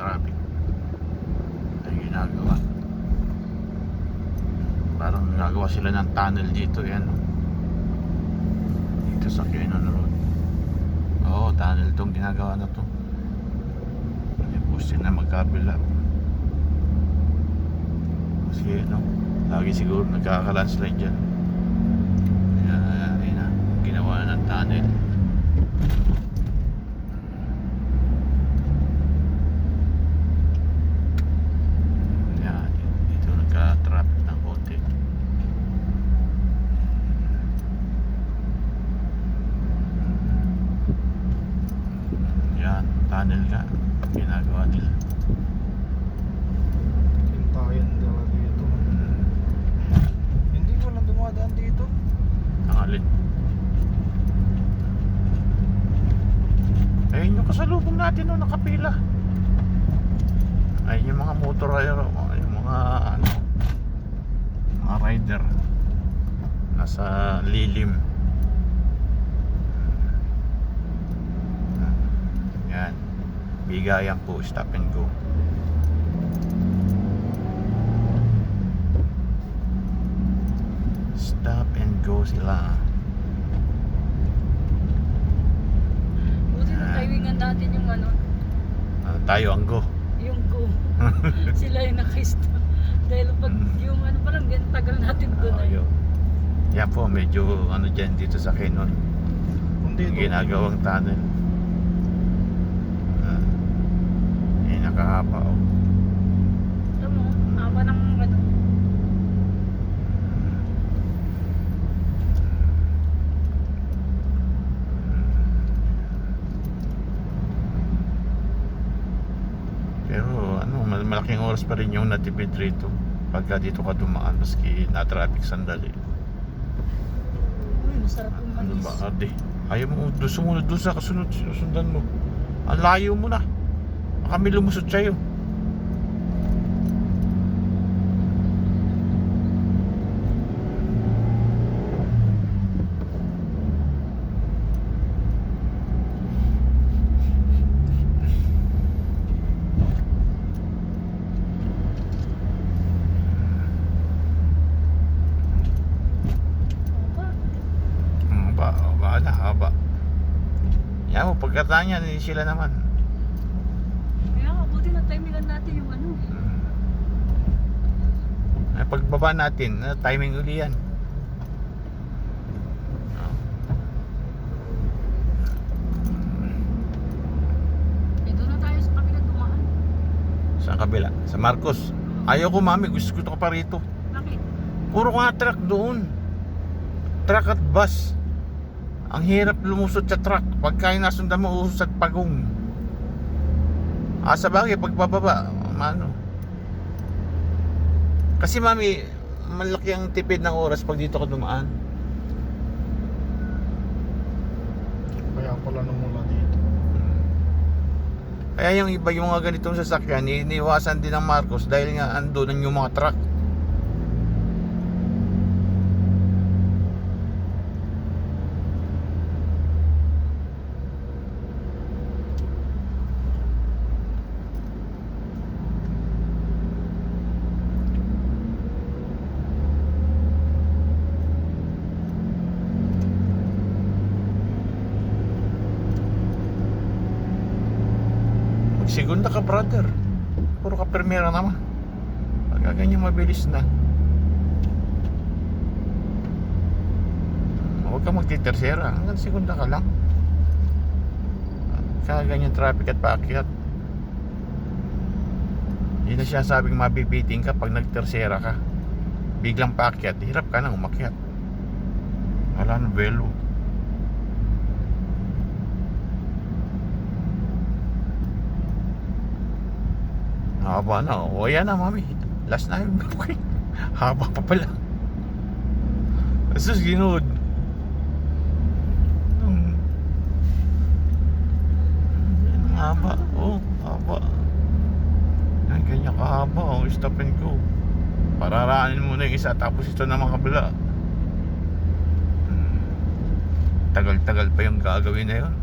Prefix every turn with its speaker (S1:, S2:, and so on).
S1: traffic ay ginagawa. Parang nagagawa sila ng tunnel dito. Yan, dito sa Quezon Road. Oo, tunnel tong ginagawa na to. May poste na magkabila. Kasi lagi siguro nagkakalandslide dyan. Ayan na, ginawa na ng tunnel. Ayan, dito nagka-traffic ng konti. Ayan, tunnel nga ginagawa nila.
S2: Hintayan nila dito. Hindi walang dumadaan dito.
S1: Alin? Ayun yung kasalubong natin nakapila. Ayun yung mga motor, yung mga mga rider nasa lilim. Yan, bigayan po, stop and go. Stop and go sila.
S3: Buti na timingan natin yung
S1: Tayo ang go.
S3: yung go. Sila yung naka-stop. Dahil pag yung parang yan, tagal natin doon ay.
S1: Ayun. Yan po, medyo dyan dito sa Quezon.
S2: Hindi
S1: Yung ginagawang tunnel. Nakahaba
S3: Ito mo, haba ng
S1: Pero malaking oras pa rin yung natipid rito pagka dito ka dumaan maski na-traffic sandali.
S3: Uy, masarap yung
S1: Ano
S3: manis.
S1: ba, ade? Ayaw mo sumunod doon sa kasunod, sinusundan mo. Ang layo mo na. Baka may lumusot sa'yo. Haba. Yan mo, pagkatanya hindi sila naman.
S3: Kaya nga, buti na timingan natin yung
S1: Ay, pagbaba natin, timing uli yan.
S3: doon na tayo sa kabila dumaan.
S1: Sa kabila, sa Marcos. Ayaw ko mami, gusto ko pa rito.
S3: Bakit?
S1: Puro nga truck doon. Truck at bus. Ang hirap lumusot sa truck. Pagka nasundan mo, usad pagong. Sa bagay, pagbababa, kasi mami, malaki ang tipid ng oras pag dito ka dumaan.
S2: Kaya pala namula dito.
S1: Kaya yung iba, yung mga ganitong sasakyan, iniiwasan din ng Marcos dahil nga andun yung mga truck. Segunda ka, brother. Puro ka primera naman. Pagka ganyan mabilis na. Huwag ka magtitersera. Hanggang segunda ka lang. Kaya ganyan traffic at paakyat. Hindi na siya sabing mabibiting ka pag nagtersera ka. Biglang paakyat, hirap ka nang umakyat. Wala na velo. Haba na. O yan na mami. Last na yung okay. Haba pa pala. Asus ginood. Haba. Haba. Yan, ganyan kahaba. Stop and go. Pararaanin muna yung isa tapos ito naman kabila. Tagal-tagal pa yung gagawin na yun.